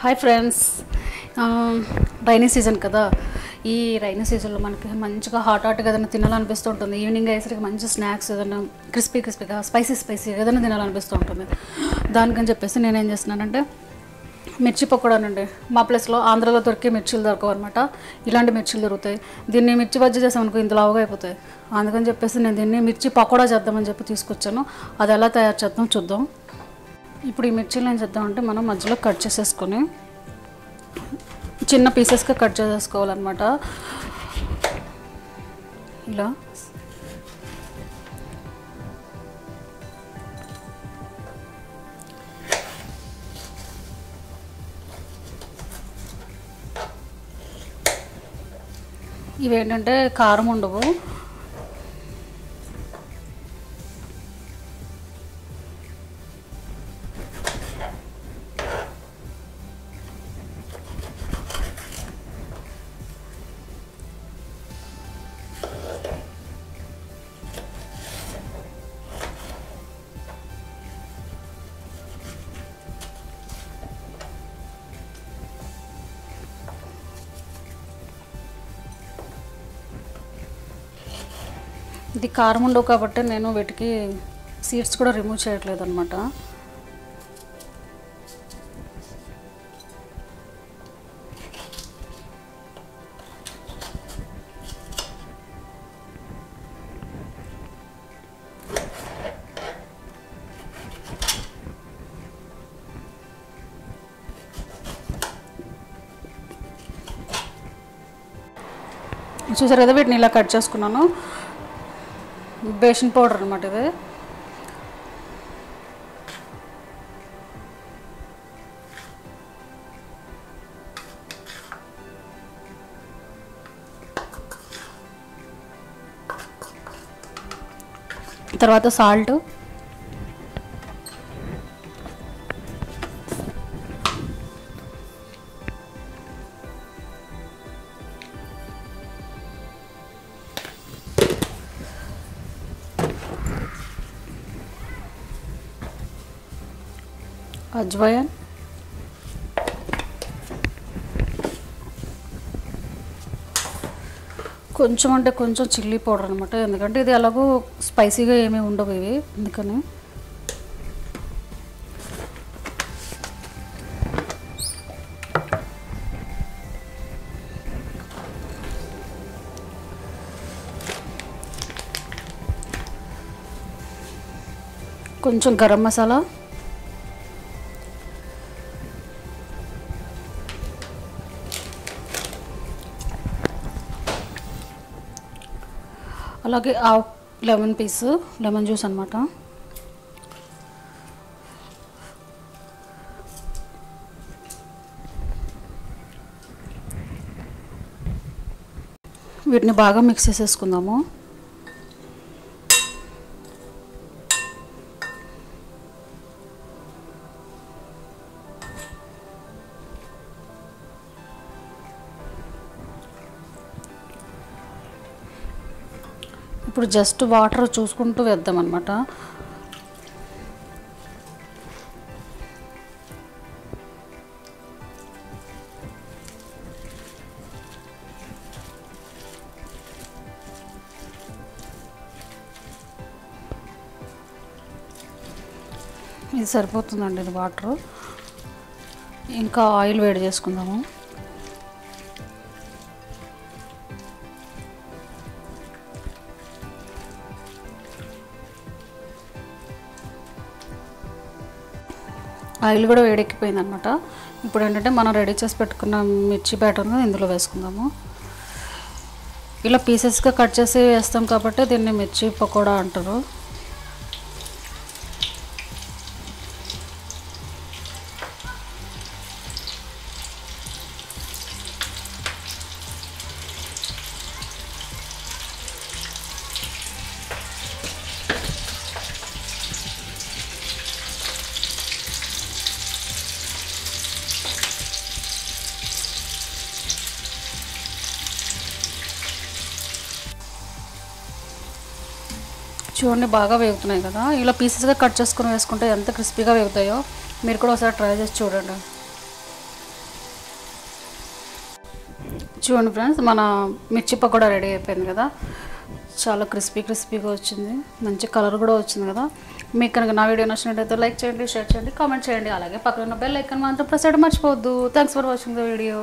Hi friends, rainy season కదా. ఈ rainy సీజన్లో మనకి మంచిగా హాట్గా ఏదైనా తినాలనిపిస్తూ ఉంటుంది. ఈవినింగ్ అయ్యేసరికి మంచి స్నాక్స్ ఏదైనా క్రిస్పీగా స్పైసీ ఏదైనా తినాలనిపిస్తూ ఉంటుంది. దానికని చెప్పేసి నేనేం చేస్తున్నానంటే మిర్చి పకోడానండి. మా ప్లేస్లో ఆంధ్రాలో దొరికే మిర్చీలు దొరకవు అనమాట. ఇలాంటి మిర్చీలు దొరుకుతాయి. దీన్ని మిర్చి బజ్జీ చేసామనుకో ఇంత లావుగా అయిపోతాయి. అందుకని చెప్పేసి నేను దీన్ని మిర్చి పకోడా చేద్దామని చెప్పి తీసుకొచ్చాను. అది ఎలా తయారు చేద్దాం చూద్దాం. ఇప్పుడు ఈ మిర్చీలు ఏం చేద్దామంటే మనం మధ్యలో కట్ చేసేసుకొని చిన్న పీసెస్గా కట్ చేసేసుకోవాలన్నమాట. ఇలా ఇవేంటంటే కారం ఉండవు. ఇది కారం ఉండవు కాబట్టి నేను వీటికి సీడ్స్ కూడా రిమూవ్ చేయట్లేదు అనమాట. చూసారు కదా, వీటిని ఇలా కట్ చేసుకున్నాను. బేషన్ పౌడర్ అనమాట ఇది. తర్వాత సాల్ట్, అజ్వైన్, కొంచెం అంటే కొంచెం చిల్లీ పౌడర్ అనమాట. ఎందుకంటే ఇది అలాగూ స్పైసీగా ఏమీ ఉండవు ఇవి, అందుకని. కొంచెం గరం మసాలా, అలాగే లెమన్ లెమన్ జ్యూస్ అనమాట. వీటిని బాగా మిక్స్ చేసేసుకుందాము. ఇప్పుడు జస్ట్ వాటర్ చూసుకుంటూ వేద్దాం అనమాట. ఇది సరిపోతుందండి, ఇది వాటర్. ఇంకా ఆయిల్ వేడి చేసుకుందాము. ఆయిల్ కూడా వేడెక్కిపోయింది అనమాట. ఇప్పుడు ఏంటంటే మనం రెడీ చేసి పెట్టుకున్న మిర్చి బ్యాటర్ని ఇందులో వేసుకుందాము. ఇలా పీసెస్గా కట్ చేసి వేస్తాం కాబట్టి దీన్ని మిర్చి పకోడా అంటారు. చూడండి, బాగా వేగుతున్నాయి కదా. ఇలా పీసెస్గా కట్ చేసుకుని వేసుకుంటే ఎంత క్రిస్పీగా వేగుతాయో మీరు కూడా ఒకసారి ట్రై చేసి చూడండి. చూడండి ఫ్రెండ్స్, మన మిర్చి పకోడా రెడీ అయిపోయింది కదా. చాలా క్రిస్పీగా వచ్చింది, మంచి కలర్ కూడా వచ్చింది కదా. మీకు కనుక నా వీడియో నచ్చినట్టయితే లైక్ చేయండి, షేర్ చేయండి, కామెంట్ చేయండి. అలాగే పక్కన ఉన్న బెల్ ఐకాన్ మాత్రం ప్రెస్ చేయడం మర్చిపోవద్దు. Thanks for watching the video.